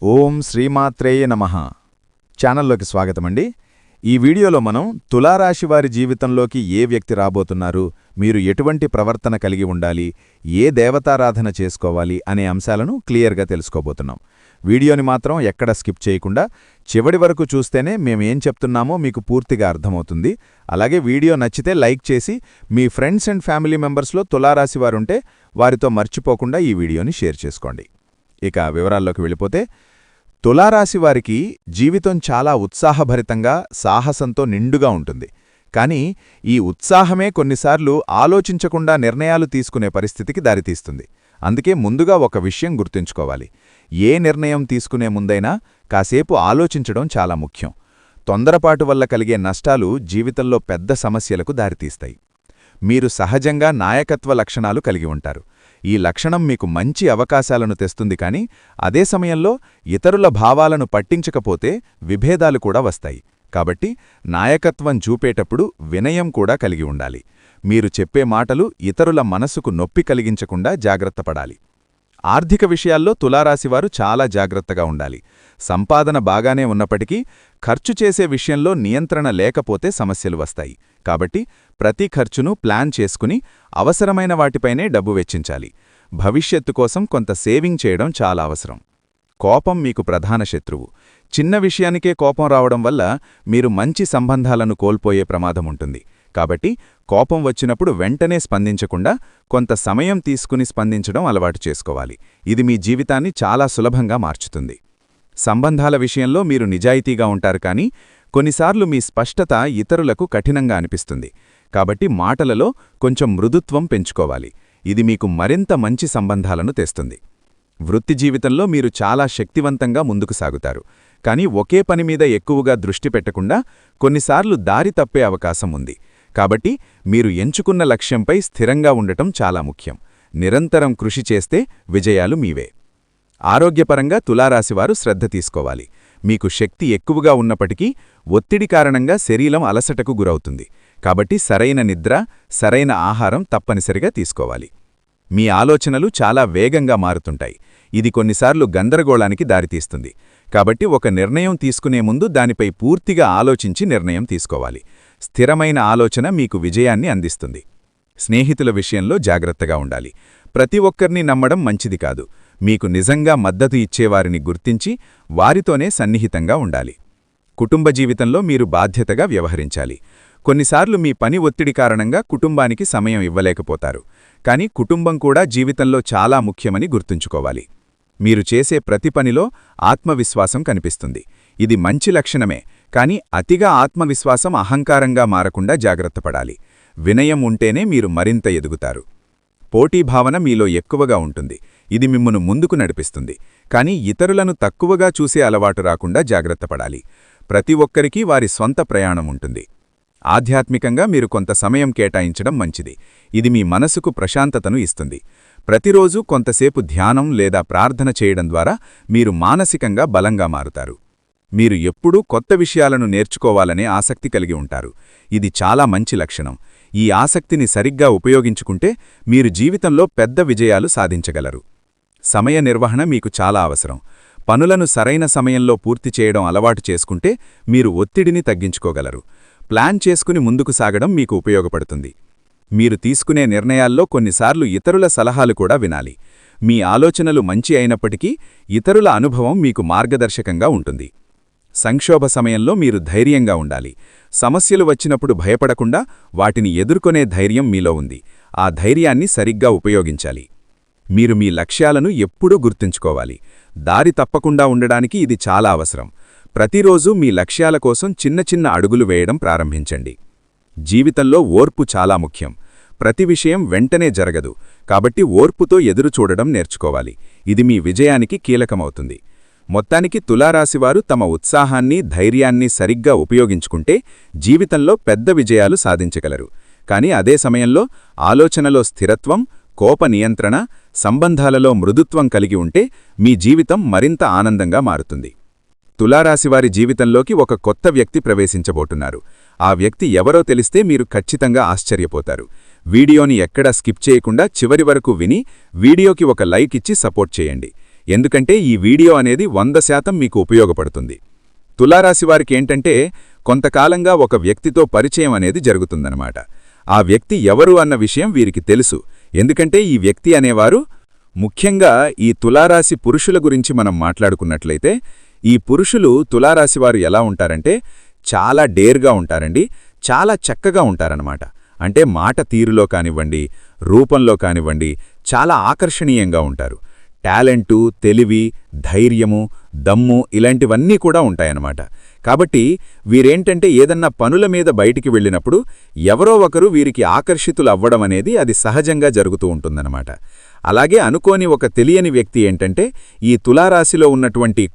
ఓం శ్రీమాత్రేయ నమః ఛానల్లోకి స్వాగతమండి. ఈ వీడియోలో మనం తులారాశి వారి జీవితంలోకి ఏ వ్యక్తి రాబోతున్నారు, మీరు ఎటువంటి ప్రవర్తన కలిగి ఉండాలి, ఏ దేవతారాధన చేసుకోవాలి అనే అంశాలను క్లియర్గా తెలుసుకోబోతున్నాం. వీడియోని మాత్రం ఎక్కడ స్కిప్ చేయకుండా చివరి వరకు చూస్తేనే మేమేం చెప్తున్నామో మీకు పూర్తిగా అర్థమవుతుంది. అలాగే వీడియో నచ్చితే లైక్ చేసి మీ ఫ్రెండ్స్ అండ్ ఫ్యామిలీ మెంబర్స్లో తులారాశి వారుంటే వారితో మర్చిపోకుండా ఈ వీడియోని షేర్ చేసుకోండి. ఇక వివరాల్లోకి వెళ్ళిపోతే, తులారాశి వారికి జీవితం చాలా ఉత్సాహభరితంగా, సాహసంతో నిండుగా ఉంటుంది. కానీ ఈ ఉత్సాహమే కొన్నిసార్లు ఆలోచించకుండా నిర్ణయాలు తీసుకునే పరిస్థితికి దారితీస్తుంది. అందుకే ముందుగా ఒక విషయం గుర్తుంచుకోవాలి. ఏ నిర్ణయం తీసుకునే ముందైనా కాసేపు ఆలోచించడం చాలా ముఖ్యం. తొందరపాటు వల్ల కలిగే నష్టాలు జీవితంలో పెద్ద సమస్యలకు దారితీస్తాయి. మీరు సహజంగా నాయకత్వ లక్షణాలు కలిగి ఉంటారు. ఈ లక్షణం మీకు మంచి అవకాశాలను తెస్తుంది, కానీ అదే సమయంలో ఇతరుల భావాలను పట్టించకపోతే విభేదాలు కూడా వస్తాయి. కాబట్టి నాయకత్వం చూపేటప్పుడు వినయం కూడా కలిగి ఉండాలి. మీరు చెప్పే మాటలు ఇతరుల మనసుకు నొప్పి కలిగించకుండా జాగ్రత్తపడాలి. ఆర్థిక విషయాల్లో తులారాశివారు చాలా జాగ్రత్తగా ఉండాలి. సంపాదన బాగానే ఉన్నప్పటికీ ఖర్చు చేసే విషయంలో నియంత్రణ లేకపోతే సమస్యలు వస్తాయి. కాబట్టి ప్రతి ఖర్చును ప్లాన్ చేసుకుని అవసరమైన వాటిపైనే డబ్బు వెచ్చించాలి. భవిష్యత్తు కోసం కొంత సేవింగ్ చేయడం చాలా అవసరం. కోపం మీకు ప్రధాన శత్రువు. చిన్న విషయానికే కోపం రావడం వల్ల మీరు మంచి సంబంధాలను కోల్పోయే ప్రమాదముంటుంది. కాబట్టి కోపం వచ్చినప్పుడు వెంటనే స్పందించకుండా కొంత సమయం తీసుకుని స్పందించడం అలవాటు చేసుకోవాలి. ఇది మీ జీవితాన్ని చాలా సులభంగా మార్చుతుంది. సంబంధాల విషయంలో మీరు నిజాయితీగా ఉంటారు, కానీ కొన్నిసార్లు మీ స్పష్టత ఇతరులకు కఠినంగా అనిపిస్తుంది. కాబట్టి మాటలలో కొంచెం మృదుత్వం పెంచుకోవాలి. ఇది మీకు మరింత మంచి సంబంధాలను తెస్తుంది. వృత్తి జీవితంలో మీరు చాలా శక్తివంతంగా ముందుకు సాగుతారు, కానీ ఒకే పని మీద ఎక్కువగా దృష్టి పెట్టకుండా కొన్నిసార్లు దారి తప్పే అవకాశం ఉంది. కాబట్టి మీరు ఎంచుకున్న లక్ష్యంపై స్థిరంగా ఉండటం చాలా ముఖ్యం. నిరంతరం కృషి చేస్తే విజయాలు మీవే. ఆరోగ్యపరంగా తులారాశివారు శ్రద్ధ తీసుకోవాలి. మీకు శక్తి ఎక్కువగా ఉన్నప్పటికీ ఒత్తిడి కారణంగా శరీరం అలసటకు గురవుతుంది. కాబట్టి సరైన నిద్ర, సరైన ఆహారం తప్పనిసరిగా తీసుకోవాలి. మీ ఆలోచనలు చాలా వేగంగా మారుతుంటాయి. ఇది కొన్నిసార్లు గందరగోళానికి దారితీస్తుంది. కాబట్టి ఒక నిర్ణయం తీసుకునే ముందు దానిపై పూర్తిగా ఆలోచించి నిర్ణయం తీసుకోవాలి. స్థిరమైన ఆలోచన మీకు విజయాన్ని అందిస్తుంది. స్నేహితుల విషయంలో జాగ్రత్తగా ఉండాలి. ప్రతి ఒక్కరిని నమ్మడం మంచిది కాదు. మీకు నిజంగా మద్దతు ఇచ్చేవారిని గుర్తించి వారితోనే సన్నిహితంగా ఉండాలి. కుటుంబ జీవితంలో మీరు బాధ్యతగా వ్యవహరించాలి. కొన్నిసార్లు మీ పని ఒత్తిడి కారణంగా కుటుంబానికి సమయం ఇవ్వలేకపోతారు, కానీ కుటుంబం కూడా జీవితంలో చాలా ముఖ్యమని గుర్తుంచుకోవాలి. మీరు చేసే ప్రతి పనిలో ఆత్మవిశ్వాసం కనిపిస్తుంది. ఇది మంచి లక్షణమే, కానీ అతిగా ఆత్మవిశ్వాసం అహంకారంగా మారకుండా జాగ్రత్తపడాలి. వినయం ఉంటేనే మీరు మరింత ఎదుగుతారు. పోటీభావన మీలో ఎక్కువగా ఉంటుంది. ఇది మిమ్మును ముందుకు నడిపిస్తుంది, కానీ ఇతరులను తక్కువగా చూసే అలవాటు రాకుండా జాగ్రత్తపడాలి. ప్రతి ఒక్కరికీ వారి స్వంత ప్రయాణం ఉంటుంది. ఆధ్యాత్మికంగా మీరు కొంత సమయం కేటాయించడం మంచిది. ఇది మీ మనసుకు ప్రశాంతతను ఇస్తుంది. ప్రతిరోజూ కొంతసేపు ధ్యానం లేదా ప్రార్థన చేయడం ద్వారా మీరు మానసికంగా బలంగా మారుతారు. మీరు ఎప్పుడూ కొత్త విషయాలను నేర్చుకోవాలనే ఆసక్తి కలిగి ఉంటారు. ఇది చాలా మంచి లక్షణం. ఈ ఆసక్తిని సరిగ్గా ఉపయోగించుకుంటే మీరు జీవితంలో పెద్ద విజయాలు సాధించగలరు. సమయ నిర్వహణ మీకు చాలా అవసరం. పనులను సరైన సమయంలో పూర్తి చేయడం అలవాటు చేసుకుంటే మీరు ఒత్తిడిని తగ్గించుకోగలరు. ప్లాన్ చేసుకుని ముందుకు సాగడం మీకు ఉపయోగపడుతుంది. మీరు తీసుకునే నిర్ణయాల్లో కొన్నిసార్లు ఇతరుల సలహాలు కూడా వినాలి. మీ ఆలోచనలు మంచి అయినప్పటికీ ఇతరుల అనుభవం మీకు మార్గదర్శకంగా ఉంటుంది. సంక్షోభ సమయంలో మీరు ధైర్యంగా ఉండాలి. సమస్యలు వచ్చినప్పుడు భయపడకుండా వాటిని ఎదుర్కొనే ధైర్యం మీలో ఉంది. ఆ ధైర్యాన్ని సరిగ్గా ఉపయోగించాలి. మీరు మీ లక్ష్యాలను ఎప్పుడూ గుర్తుంచుకోవాలి. దారి తప్పకుండా ఉండడానికి ఇది చాలా అవసరం. ప్రతిరోజూ మీ లక్ష్యాల కోసం చిన్న చిన్న అడుగులు వేయడం ప్రారంభించండి. జీవితంలో ఓర్పు చాలా ముఖ్యం. ప్రతి విషయం వెంటనే జరగదు, కాబట్టి ఓర్పుతో ఎదురుచూడడం నేర్చుకోవాలి. ఇది మీ విజయానికి కీలకమవుతుంది. మొత్తానికి తులారాశివారు తమ ఉత్సాహాన్ని, ధైర్యాన్ని సరిగ్గా ఉపయోగించుకుంటే జీవితంలో పెద్ద విజయాలు సాధించగలరు. కానీ అదే సమయంలో ఆలోచనలో స్థిరత్వం, కోప నియంత్రణ, సంబంధాలలో మృదుత్వం కలిగి ఉంటే మీ జీవితం మరింత ఆనందంగా మారుతుంది. తులారాశివారి జీవితంలోకి ఒక కొత్త వ్యక్తి ప్రవేశించబోతున్నారు. ఆ వ్యక్తి ఎవరో తెలిస్తే మీరు ఖచ్చితంగా ఆశ్చర్యపోతారు. వీడియోని ఎక్కడా స్కిప్ చేయకుండా చివరి వరకు విని వీడియోకి ఒక లైక్ ఇచ్చి సపోర్ట్ చేయండి. ఎందుకంటే ఈ వీడియో అనేది 100% మీకు ఉపయోగపడుతుంది. తులారాశివారికి ఏంటంటే కొంతకాలంగా ఒక వ్యక్తితో పరిచయం అనేది జరుగుతుందన్నమాట. ఆ వ్యక్తి ఎవరు అన్న విషయం వీరికి తెలుసు. ఎందుకంటే ఈ వ్యక్తి అనేవారు ముఖ్యంగా ఈ తులారాశి పురుషుల గురించి మనం మాట్లాడుకున్నట్లయితే, ఈ పురుషులు తులారాశివారు ఎలా ఉంటారంటే చాలా డేర్గా ఉంటారండి, చాలా చక్కగా ఉంటారన్నమాట. అంటే మాట తీరులో కానివ్వండి, రూపంలో కానివ్వండి చాలా ఆకర్షణీయంగా ఉంటారు. టాలెంటు, తెలివి, ధైర్యము, దమ్ము ఇలాంటివన్నీ కూడా ఉంటాయన్నమాట. కాబట్టి వీరేంటంటే ఏదన్నా పనుల మీద బయటికి వెళ్ళినప్పుడు ఎవరో ఒకరు వీరికి ఆకర్షితులు అవ్వడం అనేది అది సహజంగా జరుగుతూ ఉంటుందన్నమాట. అలాగే అనుకోని ఒక తెలియని వ్యక్తి ఏంటంటే ఈ తులారాశిలో ఉన్నటువంటి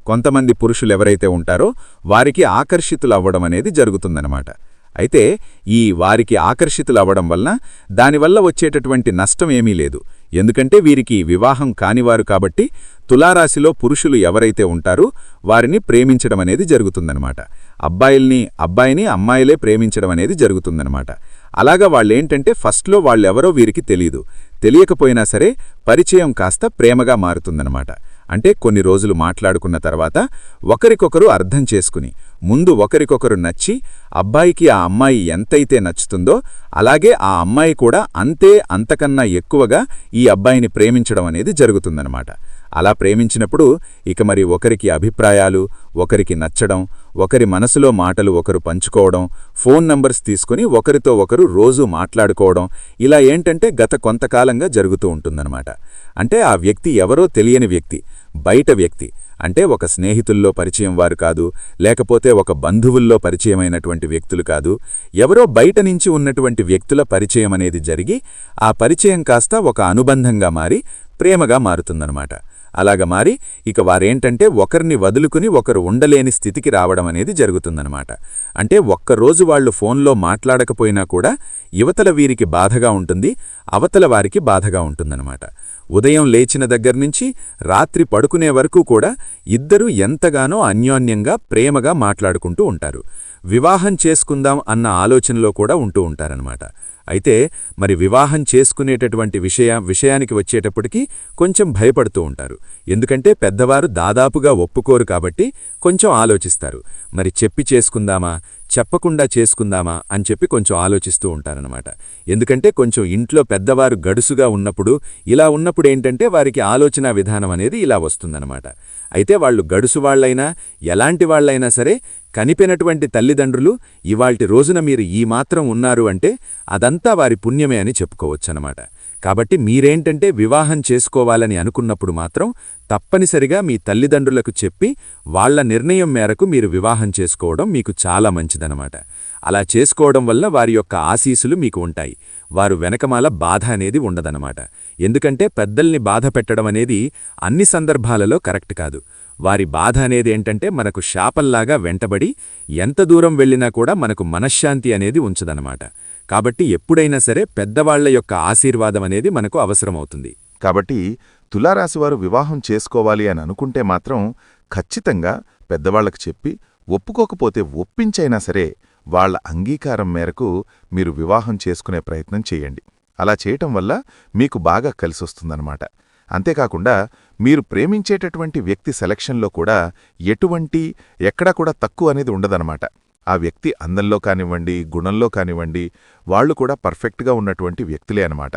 కొంతమంది పురుషులెవరైతే ఉంటారో వారికి ఆకర్షితులు అవ్వడం అనేది జరుగుతుందన్నమాట. అయితే ఈ వారికి ఆకర్షితులవ్వడం వలన దానివల్ల వచ్చేటటువంటి నష్టం ఏమీ లేదు. ఎందుకంటే వీరికి వివాహం కానివారు కాబట్టి తులారాశిలో పురుషులు ఎవరైతే ఉంటారో వారిని ప్రేమించడం అనేది జరుగుతుందన్నమాట. అబ్బాయిని అమ్మాయిలే ప్రేమించడం అనేది జరుగుతుందన్నమాట. అలాగా వాళ్ళేంటంటే ఫస్ట్లో వాళ్ళెవరో వీరికి తెలియకపోయినా సరే పరిచయం కాస్త ప్రేమగా మారుతుందన్నమాట. అంటే కొన్ని రోజులు మాట్లాడుకున్న తర్వాత ఒకరికొకరు అర్థం చేసుకుని ముందు ఒకరికొకరు నచ్చి అబ్బాయికి ఆ అమ్మాయి ఎంతైతే నచ్చుతుందో అలాగే ఆ అమ్మాయి కూడా అంతకన్నా ఎక్కువగా ఈ అబ్బాయిని ప్రేమించడం అనేది జరుగుతుందన్నమాట. అలా ప్రేమించినప్పుడు ఇక మరి ఒకరికి అభిప్రాయాలు, ఒకరికి నచ్చడం, ఒకరి మనసులో మాటలు ఒకరు పంచుకోవడం, ఫోన్ నంబర్స్ తీసుకుని ఒకరితో ఒకరు రోజూ మాట్లాడుకోవడం ఇలా ఏంటంటే గత కొంతకాలంగా జరుగుతూ ఉంటుందన్నమాట. అంటే ఆ వ్యక్తి ఎవరో తెలియని వ్యక్తి, బయట వ్యక్తి, అంటే ఒక స్నేహితుల్లో పరిచయం వారు కాదు, లేకపోతే ఒక బంధువుల్లో పరిచయమైనటువంటి వ్యక్తులు కాదు, ఎవరో బయట నుంచి ఉన్నటువంటి వ్యక్తుల పరిచయం అనేది జరిగి ఆ పరిచయం కాస్త ఒక అనుబంధంగా మారి ప్రేమగా మారుతుందన్నమాట. అలాగ మారి ఇక వారేంటంటే ఒకరిని వదులుకుని ఒకరు ఉండలేని స్థితికి రావడం అనేది జరుగుతుందన్నమాట. అంటే ఒక్కరోజు వాళ్లు ఫోన్లో మాట్లాడకపోయినా కూడా యువతల వీరికి బాధగా ఉంటుంది, అవతల వారికి బాధగా ఉంటుందన్నమాట. ఉదయం లేచిన దగ్గర్నుంచి రాత్రి పడుకునే వరకు కూడా ఇద్దరూ ఎంతగానో అన్యోన్యంగా ప్రేమగా మాట్లాడుకుంటూ ఉంటారు. వివాహం చేసుకుందాం అన్న ఆలోచనలో కూడా ఉంటూ ఉంటారన్నమాట. అయితే మరి వివాహం చేసుకునేటటువంటి విషయానికి వచ్చేటప్పటికీ కొంచెం భయపడుతూ ఉంటారు. ఎందుకంటే పెద్దవారు దాదాపుగా ఒప్పుకోరు కాబట్టి కొంచెం ఆలోచిస్తారు. మరి చెప్పి చేసుకుందామా, చెప్పకుండా చేసుకుందామా అని చెప్పి కొంచెం ఆలోచిస్తూ ఉంటారన్నమాట. ఎందుకంటే కొంచెం ఇంట్లో పెద్దవారు గడుసుగా ఉన్నప్పుడు ఇలా ఉన్నప్పుడు ఏంటంటే వారికి ఆలోచన విధానం అనేది ఇలా వస్తుందన్నమాట. అయితే వాళ్ళు గడుసు వాళ్లైనా ఎలాంటి వాళ్లైనా సరే కనిపెనటువంటి తల్లిదండ్రులు ఇవాల్టి రోజున మీరు ఈ మాత్రం ఉన్నారు అంటే అదంతా వారి పుణ్యమే అని చెప్పుకోవచ్చనమాట. కాబట్టి మీరేంటంటే వివాహం చేసుకోవాలని అనుకున్నప్పుడు మాత్రం తప్పనిసరిగా మీ తల్లిదండ్రులకు చెప్పి వాళ్ల నిర్ణయం మేరకు మీరు వివాహం చేసుకోవడం మీకు చాలా మంచిదనమాట. అలా చేసుకోవడం వల్ల వారి యొక్క ఆశీస్సులు మీకు ఉంటాయి. వారు వెనకమాల బాధ అనేది ఉండదనమాట. ఎందుకంటే పెద్దల్ని బాధ పెట్టడం అనేది అన్ని సందర్భాలలో కరెక్ట్ కాదు. వారి బాధ అనేది ఏంటంటే మనకు శాపంలాగా వెంటబడి ఎంత దూరం వెళ్ళినా కూడా మనకు మనశ్శాంతి అనేది ఉంచదనమాట. కాబట్టి ఎప్పుడైనా సరే పెద్దవాళ్ల యొక్క ఆశీర్వాదం అనేది మనకు అవసరమవుతుంది. కాబట్టి తులారాశివారు వివాహం చేసుకోవాలి అని అనుకుంటే మాత్రం ఖచ్చితంగా పెద్దవాళ్లకు చెప్పి ఒప్పుకోకపోతే ఒప్పించైనా సరే వాళ్ల అంగీకారం మేరకు మీరు వివాహం చేసుకునే ప్రయత్నం చేయండి. అలా చేయటం వల్ల మీకు బాగా కలిసొస్తుందన్నమాట. అంతేకాకుండా మీరు ప్రేమించేటటువంటి వ్యక్తి సెలక్షన్లో కూడా ఎక్కడా కూడా తక్కువ అనేది ఉండదన్నమాట. ఆ వ్యక్తి అందంలో కానివ్వండి, గుణంలో కానివ్వండి, వాళ్లు కూడా పర్ఫెక్ట్గా ఉన్నటువంటి వ్యక్తులే అన్నమాట.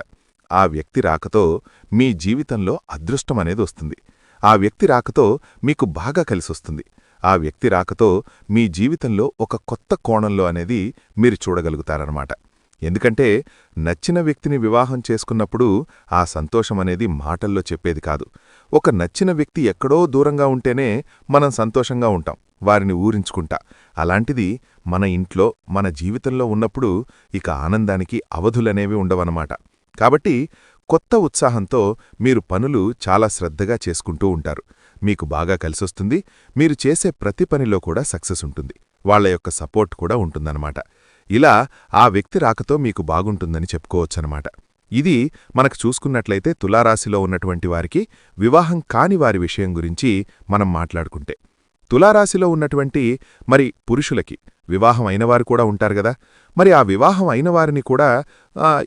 ఆ వ్యక్తి రాకతో మీ జీవితంలో అదృష్టమనేది వస్తుంది. ఆ వ్యక్తి రాకతో మీకు బాగా కలిసొస్తుంది. ఆ వ్యక్తి రాకతో మీ జీవితంలో ఒక కొత్త కోణంలో అనేది మీరు చూడగలుగుతారన్నమాట. ఎందుకంటే నచ్చిన వ్యక్తిని వివాహం చేసుకున్నప్పుడు ఆ సంతోషమనేది మాటల్లో చెప్పేది కాదు. ఒక నచ్చిన వ్యక్తి ఎక్కడో దూరంగా ఉంటేనే మనం సంతోషంగా ఉంటాం, వారిని ఊరించుకుంటా. అలాంటిది మన ఇంట్లో మన జీవితంలో ఉన్నప్పుడు ఇక ఆనందానికి అవధులనేవి ఉండవన్నమాట. కాబట్టి కొత్త ఉత్సాహంతో మీరు పనులు చాలా శ్రద్ధగా చేసుకుంటూ ఉంటారు. మీకు బాగా కలిసొస్తుంది. మీరు చేసే ప్రతి పనిలో కూడా సక్సెస్ ఉంటుంది. వాళ్ల యొక్క సపోర్ట్ కూడా ఉంటుందన్నమాట. ఇలా ఆ వ్యక్తి రాకతో మీకు బాగుంటుందని చెప్పుకోవచ్చనమాట. ఇది మనకు చూసుకున్నట్లయితే తులారాశిలో ఉన్నటువంటి వారికి వివాహం కాని వారి విషయం గురించి మనం మాట్లాడుకుంటే, తులారాశిలో ఉన్నటువంటి మరి పురుషులకి వివాహం అయినవారు కూడా ఉంటారు గదా. మరి ఆ వివాహం అయిన వారిని కూడా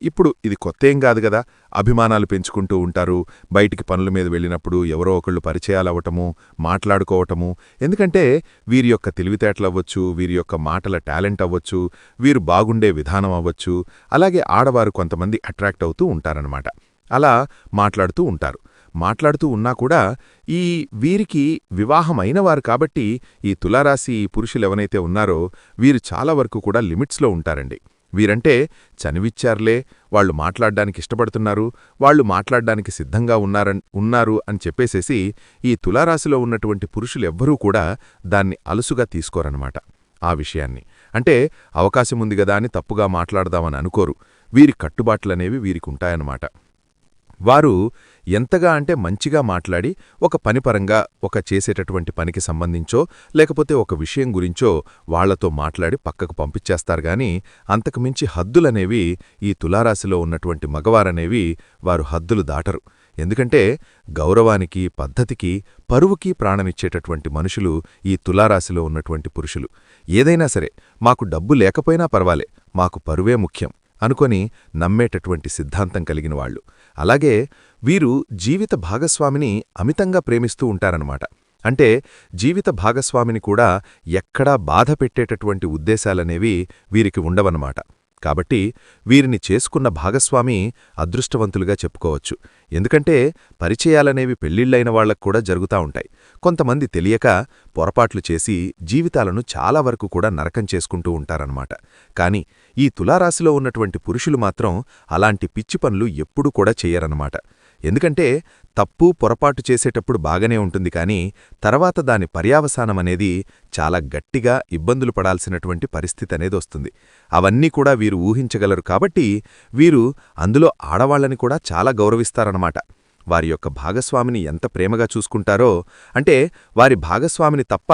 ఇప్పుడు ఇది కొత్తేం కాదు గదా, అభిమానాలు పెంచుకుంటూ ఉంటారు. బయటికి పనుల మీద వెళ్ళినప్పుడు ఎవరో ఒకళ్ళు పరిచయాలవ్వటము, మాట్లాడుకోవటము. ఎందుకంటే వీరి యొక్క తెలివితేటలవ్వచ్చు, వీరి యొక్క మాటల టాలెంట్ అవ్వచ్చు, వీరు బాగుండే విధానం అవ్వచ్చు. అలాగే ఆడవారు కొంతమంది అట్రాక్ట్ అవుతూ ఉంటారనమాట. అలా మాట్లాడుతూ ఉంటారు. మాట్లాడుతూ ఉన్నా కూడా వీరికి వివాహం అయినవారు కాబట్టి ఈ తులారాశి పురుషులెవనైతే ఉన్నారో వీరు చాలా వరకు కూడా లిమిట్స్లో ఉంటారండి. వీరంటే చనివిచ్చారులే, వాళ్ళు మాట్లాడ్డానికి ఇష్టపడుతున్నారు, వాళ్ళు మాట్లాడ్డానికి సిద్ధంగా ఉన్నారు అని చెప్పేసేసి ఈ తులారాశిలో ఉన్నటువంటి పురుషులెవ్వరూ కూడా దాన్ని అలుసుగా తీసుకోరనమాట. ఆ విషయాన్ని అంటే అవకాశముంది గదా అని తప్పుగా మాట్లాడదామని అనుకోరు. వీరి కట్టుబాట్లనేవి వీరికుంటాయన్నమాట. వారు ఎంతగా అంటే మంచిగా మాట్లాడి ఒక పనిపరంగా ఒక చేసేటటువంటి పనికి సంబంధించో లేకపోతే ఒక విషయం గురించో వాళ్లతో మాట్లాడి పక్కకు పంపించేస్తారు గాని అంతకుమించి హద్దులనేవి ఈ తులారాశిలో ఉన్నటువంటి మగవారనేవి వారు హద్దులు దాటరు. ఎందుకంటే గౌరవానికి, పద్ధతికి, పరువుకి ప్రాణమిచ్చేటటువంటి మనుషులు ఈ తులారాశిలో ఉన్నటువంటి పురుషులు. ఏదైనా సరే మాకు డబ్బు లేకపోయినా పర్వాలే, మాకు పరువే ముఖ్యం అనుకొని నమ్మేటటువంటి సిద్ధాంతం కలిగిన వాళ్ళు. అలాగే వీరు జీవిత భాగస్వామిని అమితంగా ప్రేమిస్తూ ఉంటారన్నమాట. అంటే జీవిత భాగస్వామిని కూడా ఎక్కడా బాధ పెట్టేటటువంటి ఉద్దేశాలనేవి వీరికి ఉండవన్నమాట. కాబట్టి వీరిని చేసుకున్న భాగస్వామి అదృష్టవంతులుగా చెప్పుకోవచ్చు. ఎందుకంటే పరిచయాలనేవి పెళ్లిళ్లైన వాళ్లకు కూడా జరుగుతా ఉంటాయి. కొంతమంది తెలియక పొరపాట్లు చేసి జీవితాలను చాలా వరకు కూడా నరకం చేసుకుంటూ ఉంటారన్నమాట. కాని ఈ తులారాశిలో ఉన్నటువంటి పురుషులు మాత్రం అలాంటి పిచ్చి పనులు ఎప్పుడూ కూడా చెయ్యరన్నమాట. ఎందుకంటే తప్పు పొరపాటు చేసేటప్పుడు బాగానే ఉంటుంది కానీ తర్వాత దాని పర్యావసానమనేది చాలా గట్టిగా ఇబ్బందులు పడాల్సినటువంటి పరిస్థితి అనేది వస్తుంది. అవన్నీ కూడా వీరు ఊహించగలరు కాబట్టి వీరు అందులో ఆడవాళ్లని కూడా చాలా గౌరవిస్తారన్నమాట. వారి యొక్క భాగస్వామిని ఎంత ప్రేమగా చూసుకుంటారో అంటే వారి భాగస్వామిని తప్ప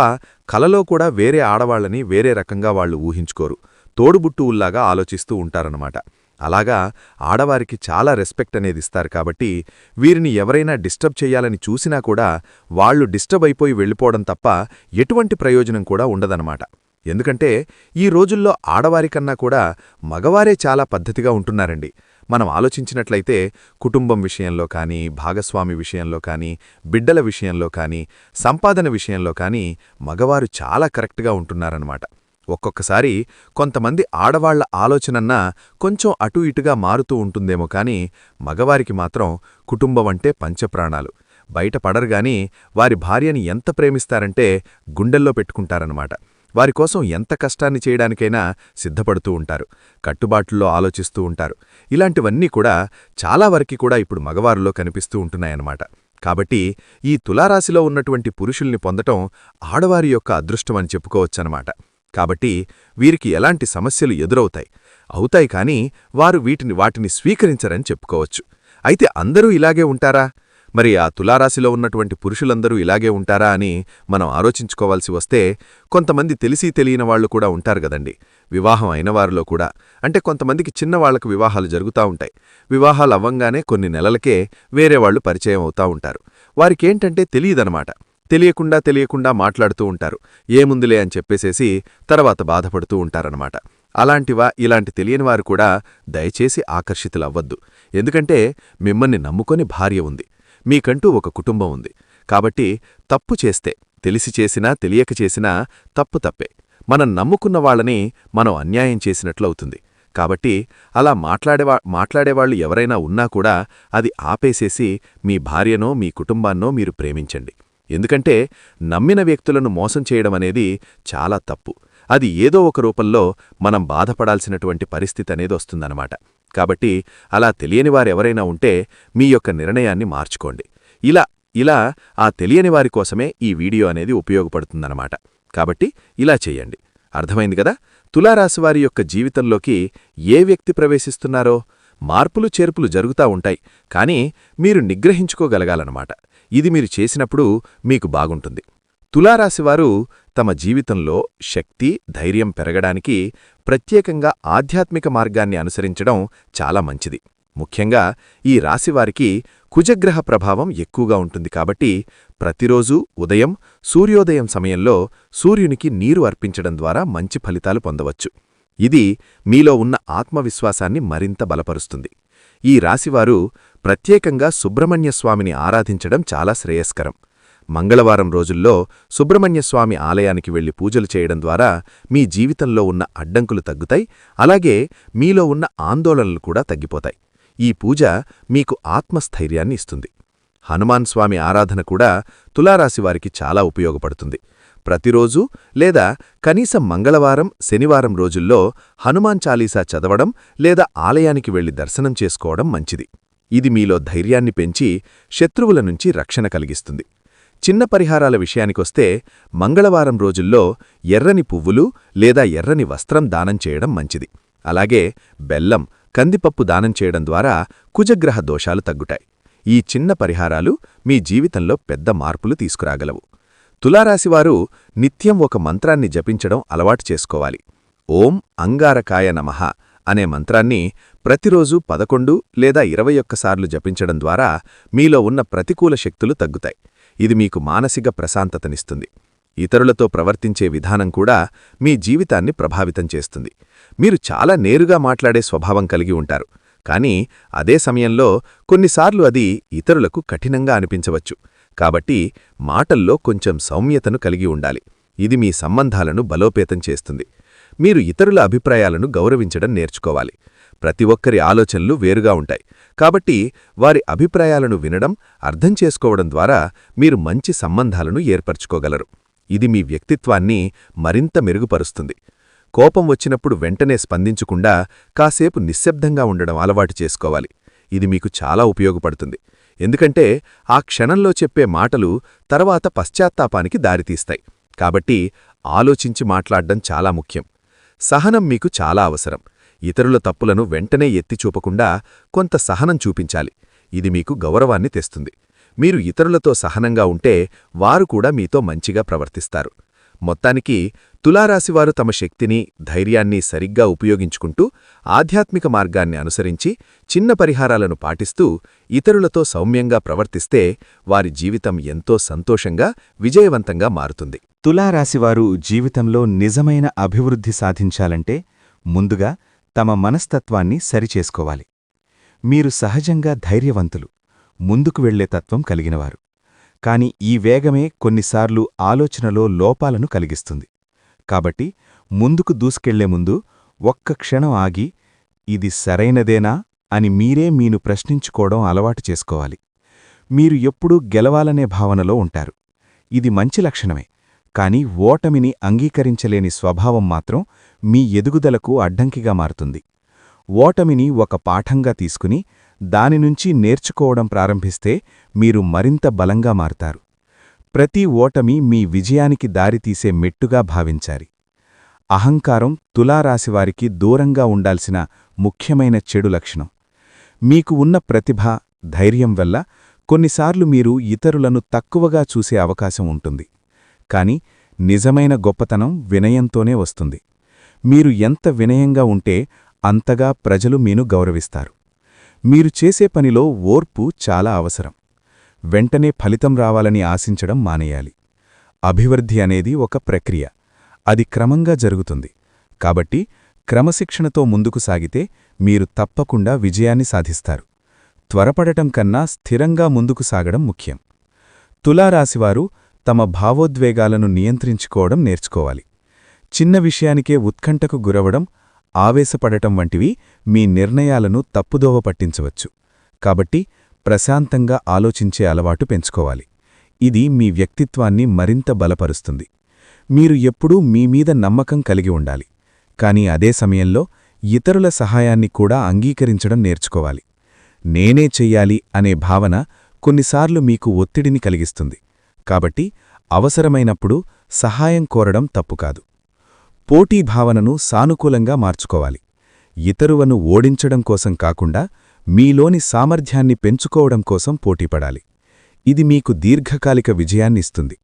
కలలో కూడా వేరే ఆడవాళ్లని వేరే రకంగా వాళ్లు ఊహించుకోరు. తోడుబుట్టువుల్లాగా ఆలోచిస్తూ ఉంటారన్నమాట. అలాగా ఆడవారికి చాలా రెస్పెక్ట్ అనేది ఇస్తారు కాబట్టి వీరిని ఎవరైనా డిస్టర్బ్ చెయ్యాలని చూసినా కూడా వాళ్లు డిస్టర్బ్ అయిపోయి వెళ్ళిపోవడం తప్ప ఎటువంటి ప్రయోజనం కూడా ఉండదన్నమాట. ఎందుకంటే ఈ రోజుల్లో ఆడవారికన్నా కూడా మగవారే చాలా పద్ధతిగా ఉంటున్నారండి. మనం ఆలోచించినట్లయితే కుటుంబం విషయంలో కానీ, భాగస్వామి విషయంలో కానీ, బిడ్డల విషయంలో కానీ, సంపాదన విషయంలో కానీ మగవారు చాలా కరెక్ట్గా ఉంటున్నారన్నమాట. ఒక్కొక్కసారి కొంతమంది ఆడవాళ్ల ఆలోచనన్నా కొంచెం అటూ ఇటుగా మారుతూ ఉంటుందేమో కాని మగవారికి మాత్రం కుటుంబమంటే పంచప్రాణాలు. బయట పడరుగాని వారి భార్యని ఎంత ప్రేమిస్తారంటే గుండెల్లో పెట్టుకుంటారన్నమాట. వారికోసం ఎంత కష్టాన్ని చేయడానికైనా సిద్ధపడుతూ ఉంటారు. కట్టుబాట్లలో ఆలోచిస్తూ ఉంటారు. ఇలాంటివన్నీ కూడా చాలా వరకు కూడా ఇప్పుడు మగవారిలో కనిపిస్తూ ఉంటున్నాయన్నమాట. కాబట్టి ఈ తులారాశిలో ఉన్నటువంటి పురుషుల్ని పొందటం ఆడవారి యొక్క అదృష్టమని చెప్పుకోవచ్చన్నమాట. కాబట్టి వీరికి ఎలాంటి సమస్యలు అవుతాయి కానీ వారు వాటిని స్వీకరించరని చెప్పుకోవచ్చు. అయితే అందరూ ఇలాగే ఉంటారా? మరి ఆ తులారాశిలో ఉన్నటువంటి పురుషులందరూ ఇలాగే ఉంటారా అని మనం ఆలోచించుకోవాల్సి వస్తే కొంతమంది తెలిసి తెలియని వాళ్లు కూడా ఉంటారు గదండి. వివాహం అయినవారిలో కూడా అంటే కొంతమందికి చిన్నవాళ్లకు వివాహాలు జరుగుతూ ఉంటాయి. వివాహాలు అవ్వంగానే కొన్ని నెలలకే వేరేవాళ్లు పరిచయం అవుతా ఉంటారు. వారికేంటంటే తెలియదనమాట. తెలియకుండా మాట్లాడుతూ ఉంటారు. ఏముందులే అని చెప్పేసేసి తర్వాత బాధపడుతూ ఉంటారనమాట. ఇలాంటి తెలియనివారు కూడా దయచేసి ఆకర్షితులవ్వద్దు. ఎందుకంటే మిమ్మల్ని నమ్ముకొని భార్య ఉంది, మీకంటూ ఒక కుటుంబం ఉంది. కాబట్టి తప్పు చేస్తే తెలిసి చేసినా తెలియక చేసినా తప్పు తప్పే. మనం నమ్ముకున్న వాళ్ళని మనం అన్యాయం చేసినట్లవుతుంది. కాబట్టి అలా మాట్లాడేవాళ్లు ఎవరైనా ఉన్నా కూడా అది ఆపేసేసి మీ భార్యనో మీ కుటుంబాన్నో మీరు ప్రేమించండి. ఎందుకంటే నమ్మిన వ్యక్తులను మోసం చేయడమనేది చాలా తప్పు. అది ఏదో ఒక రూపంలో మనం బాధపడాల్సినటువంటి పరిస్థితి అనేది వస్తుందన్నమాట. కాబట్టి అలా తెలియనివారెవరైనా ఉంటే మీ యొక్క నిర్ణయాన్ని మార్చుకోండి. ఇలా ఆ తెలియనివారి కోసమే ఈ వీడియో అనేది ఉపయోగపడుతుందన్నమాట. కాబట్టి ఇలా చెయ్యండి. అర్థమైంది కదా? తులారాశివారి యొక్క జీవితంలోకి ఏ వ్యక్తి ప్రవేశిస్తున్నారో మార్పులు చేర్పులు జరుగుతా ఉంటాయి. కానీ మీరు నిగ్రహించుకోగలగాలన్నమాట. ఇది మీరు చేసినప్పుడు మీకు బాగుంటుంది. తులారాశివారు తమ జీవితంలో శక్తి, ధైర్యం పెరగడానికి ప్రత్యేకంగా ఆధ్యాత్మిక మార్గాన్ని అనుసరించడం చాలా మంచిది. ముఖ్యంగా ఈ రాశివారికి కుజగ్రహ ప్రభావం ఎక్కువగా ఉంటుంది కాబట్టి ప్రతిరోజూ ఉదయం సూర్యోదయం సమయంలో సూర్యునికి నీరు అర్పించడం ద్వారా మంచి ఫలితాలు పొందవచ్చు. ఇది మీలో ఉన్న ఆత్మవిశ్వాసాన్ని మరింత బలపరుస్తుంది. ఈ రాశివారు ప్రత్యేకంగా సుబ్రహ్మణ్యస్వామిని ఆరాధించడం చాలా శ్రేయస్కరం. మంగళవారం రోజుల్లో సుబ్రహ్మణ్యస్వామి ఆలయానికి వెళ్లి పూజలు చేయడం ద్వారా మీ జీవితంలో ఉన్న అడ్డంకులు తగ్గుతాయి, అలాగే మీలో ఉన్న ఆందోళనలు కూడా తగ్గిపోతాయి. ఈ పూజ మీకు ఆత్మస్థైర్యాన్ని ఇస్తుంది. హనుమాన్ స్వామి ఆరాధన కూడా తులారాశివారికి చాలా ఉపయోగపడుతుంది. ప్రతిరోజూ లేదా కనీసం మంగళవారం, శనివారం రోజుల్లో హనుమాన్ చాలీసా చదవడం లేదా ఆలయానికి వెళ్లి దర్శనం చేసుకోవడం మంచిది. ఇది మీలో ధైర్యాన్ని పెంచి శత్రువుల నుంచి రక్షణ కలిగిస్తుంది. చిన్న పరిహారాల విషయానికొస్తే మంగళవారం రోజుల్లో ఎర్రని పువ్వులు లేదా ఎర్రని వస్త్రం దానం చేయడం మంచిది. అలాగే బెల్లం, కందిపప్పు దానం చేయడం ద్వారా కుజగ్రహ దోషాలు తగ్గుతాయి. ఈ చిన్న పరిహారాలు మీ జీవితంలో పెద్ద మార్పులు తీసుకురాగలవు. తులారాశివారు నిత్యం ఒక మంత్రాన్ని జపించడం అలవాటు చేసుకోవాలి. ఓం అంగారకాయ నమః అనే మంత్రాన్ని ప్రతిరోజూ 11 లేదా 21 సార్లు జపించడం ద్వారా మీలో ఉన్న ప్రతికూల శక్తులు తగ్గుతాయి. ఇది మీకు మానసిక ప్రశాంతతనిస్తుంది. ఇతరులతో ప్రవర్తించే విధానం కూడా మీ జీవితాన్ని ప్రభావితం చేస్తుంది. మీరు చాలా నేరుగా మాట్లాడే స్వభావం కలిగి ఉంటారు, కానీ అదే సమయంలో కొన్నిసార్లు అది ఇతరులకు కఠినంగా అనిపించవచ్చు. కాబట్టి మాటల్లో కొంచెం సౌమ్యతను కలిగి ఉండాలి. ఇది మీ సంబంధాలను బలోపేతం చేస్తుంది. మీరు ఇతరుల అభిప్రాయాలను గౌరవించడం నేర్చుకోవాలి. ప్రతి ఒక్కరి ఆలోచనలు వేరుగా ఉంటాయి, కాబట్టి వారి అభిప్రాయాలను వినడం, అర్థం చేసుకోవడం ద్వారా మీరు మంచి సంబంధాలను ఏర్పరచుకోగలరు. ఇది మీ వ్యక్తిత్వాన్ని మరింత మెరుగుపరుస్తుంది. కోపం వచ్చినప్పుడు వెంటనే స్పందించకుండా కాసేపు నిశ్శబ్దంగా ఉండడం అలవాటు చేసుకోవాలి. ఇది మీకు చాలా ఉపయోగపడుతుంది, ఎందుకంటే ఆ క్షణంలో చెప్పే మాటలు తర్వాత పశ్చాత్తాపానికి దారితీస్తాయి. కాబట్టి ఆలోచించి మాట్లాడ్డం చాలా ముఖ్యం. సహనం మీకు చాలా అవసరం. ఇతరుల తప్పులను వెంటనే ఎత్తిచూపకుండా కొంత సహనం చూపించాలి. ఇది మీకు గౌరవాన్ని తెస్తుంది. మీరు ఇతరులతో సహనంగా ఉంటే వారు కూడా మీతో మంచిగా ప్రవర్తిస్తారు. మొత్తానికి తులారాశివారు తమ శక్తిని, ధైర్యాన్ని సరిగ్గా ఉపయోగించుకుంటూ ఆధ్యాత్మిక మార్గాన్ని అనుసరించి చిన్న పరిహారాలను పాటిస్తూ ఇతరులతో సౌమ్యంగా ప్రవర్తిస్తే వారి జీవితం ఎంతో సంతోషంగా, విజయవంతంగా మారుతుంది. తులారాశివారు జీవితంలో నిజమైన అభివృద్ధి సాధించాలంటే ముందుగా తమ మనస్తత్వాన్ని సరిచేసుకోవాలి. మీరు సహజంగా ధైర్యవంతులు, ముందుకు వెళ్లే తత్వం కలిగినవారు. కాని ఈ వేగమే కొన్నిసార్లు ఆలోచనలో లోపాలను కలిగిస్తుంది. కాబట్టి ముందుకు దూసుకెళ్లే ముందు ఒక్క క్షణం ఆగి ఇది సరైనదేనా అని మీరే మీను ప్రశ్నించుకోవడం అలవాటు చేసుకోవాలి. మీరు ఎప్పుడూ గెలవాలనే భావనలో ఉంటారు. ఇది మంచి లక్షణమే, కాని ఓటమిని అంగీకరించలేని స్వభావం మాత్రం మీ ఎదుగుదలకు అడ్డంకిగా మారుతుంది. ఓటమిని ఒక పాఠంగా తీసుకుని దానినుంచి నేర్చుకోవడం ప్రారంభిస్తే మీరు మరింత బలంగా మారుతారు. ప్రతి ఓటమి మీ విజయానికి దారితీసే మెట్టుగా భావించాలి. అహంకారం తులారాశివారికి దూరంగా ఉండాల్సిన ముఖ్యమైన చెడు లక్షణం. మీకు ఉన్న ప్రతిభ, ధైర్యం వల్ల కొన్నిసార్లు మీరు ఇతరులను తక్కువగా చూసే అవకాశం ఉంటుంది. కాని నిజమైన గొప్పతనం వినయంతోనే వస్తుంది. మీరు ఎంత వినయంగా ఉంటే అంతగా ప్రజలు మీను గౌరవిస్తారు. మీరు చేసే పనిలో ఓర్పు చాలా అవసరం. వెంటనే ఫలితం రావాలని ఆశించడం మానేయాలి. అభివృద్ధి అనేది ఒక ప్రక్రియ, అది క్రమంగా జరుగుతుంది. కాబట్టి క్రమశిక్షణతో ముందుకు సాగితే మీరు తప్పకుండా విజయాన్ని సాధిస్తారు. త్వరపడటం కన్నా స్థిరంగా ముందుకు సాగడం ముఖ్యం. తులారాశివారు తమ భావోద్వేగాలను నియంత్రించుకోవడం నేర్చుకోవాలి. చిన్న విషయానికే ఉత్కంఠకు గురవడం, ఆవేశపడటం వంటివి మీ నిర్ణయాలను తప్పుదోవ పట్టించవచ్చు. కాబట్టి ప్రశాంతంగా ఆలోచించే అలవాటు పెంచుకోవాలి. ఇది మీ వ్యక్తిత్వాన్ని మరింత బలపరుస్తుంది. మీరు ఎప్పుడూ మీమీద నమ్మకం కలిగి ఉండాలి, కాని అదే సమయంలో ఇతరుల సహాయాన్ని కూడా అంగీకరించడం నేర్చుకోవాలి. నేనే చెయ్యాలి అనే భావన కొన్నిసార్లు మీకు ఒత్తిడిని కలిగిస్తుంది. కాబట్టి అవసరమైనప్పుడు సహాయం కోరడం తప్పుకాదు. పోటీ భావనను సానుకూలంగా మార్చుకోవాలి. ఇతరులను ఓడించడం కోసం కాకుండా మీలోని సామర్థ్యాన్ని పెంచుకోవడం కోసం పోటీపడాలి. ఇది మీకు దీర్ఘకాలిక విజయాన్నిస్తుంది.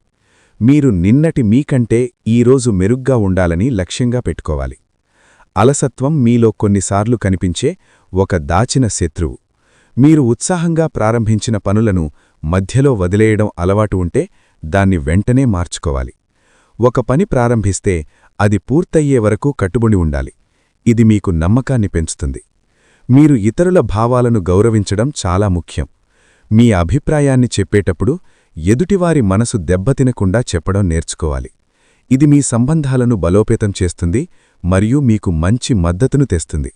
మీరు నిన్నటి మీకంటే ఈరోజు మెరుగ్గా ఉండాలని లక్ష్యంగా పెట్టుకోవాలి. అలసత్వం మీలో కొన్నిసార్లు కనిపించే ఒక దాచిన శత్రువు. మీరు ఉత్సాహంగా ప్రారంభించిన పనులను మధ్యలో వదిలేయడం అలవాటు ఉంటే దాన్ని వెంటనే మార్చుకోవాలి. ఒక పని ప్రారంభిస్తే అది పూర్తయ్యే వరకు కట్టుబడి ఉండాలి. ఇది మీకు నమ్మకాన్ని పెంచుతుంది. మీరు ఇతరుల భావాలను గౌరవించడం చాలా ముఖ్యం. మీ అభిప్రాయాన్ని చెప్పేటప్పుడు ఎదుటివారి మనసు దెబ్బతినకుండా చెప్పడం నేర్చుకోవాలి. ఇది మీ సంబంధాలను బలోపేతం చేస్తుంది మరియు మీకు మంచి మద్దతును తెస్తుంది.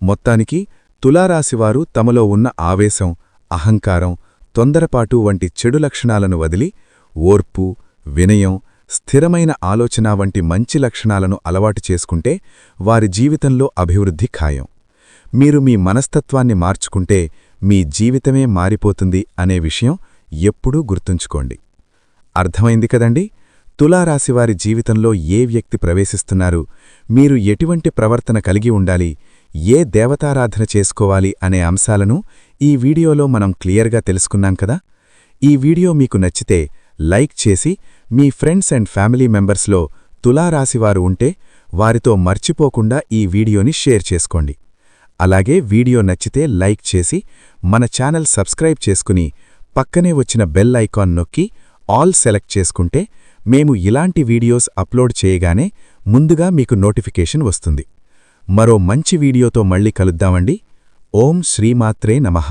మొత్తానికి తులారాశివారు తమలో ఉన్న ఆవేశం, అహంకారం, తొందరపాటు వంటి చెడు లక్షణాలను వదిలి ఓర్పు, వినయం, స్థిరమైన ఆలోచన వంటి మంచి లక్షణాలను అలవాటు చేసుకుంటే వారి జీవితంలో అభివృద్ధి ఖాయం. మీరు మీ మనస్తత్వాన్ని మార్చుకుంటే మీ జీవితమే మారిపోతుంది అనే విషయం ఎప్పుడూ గుర్తుంచుకోండి. అర్థమైంది కదండి? తులారాశివారి జీవితంలో ఏ వ్యక్తి ప్రవేశిస్తున్నారు, మీరు ఎటువంటి ప్రవర్తన కలిగి ఉండాలి, ఏ దేవతారాధన చేసుకోవాలి అనే అంశాలను ఈ వీడియోలో మనం క్లియర్గా తెలుసుకున్నాం కదా. ఈ వీడియో మీకు నచ్చితే లైక్ చేసి మీ ఫ్రెండ్స్ అండ్ ఫ్యామిలీ మెంబర్స్లో తులారాశివారు ఉంటే వారితో మర్చిపోకుండా ఈ వీడియోని షేర్ చేసుకోండి. అలాగే వీడియో నచ్చితే లైక్ చేసి మన ఛానల్ సబ్స్క్రైబ్ చేసుకుని పక్కనే వచ్చిన బెల్ ఐకాన్ నొక్కి ఆల్ సెలెక్ట్ చేసుకుంటే మేము ఇలాంటి వీడియోస్ అప్లోడ్ చేయగానే ముందుగా మీకు నోటిఫికేషన్ వస్తుంది. మరో మంచి వీడియోతో మళ్ళీ కలుద్దామండి. ఓం శ్రీమాత్రే నమః.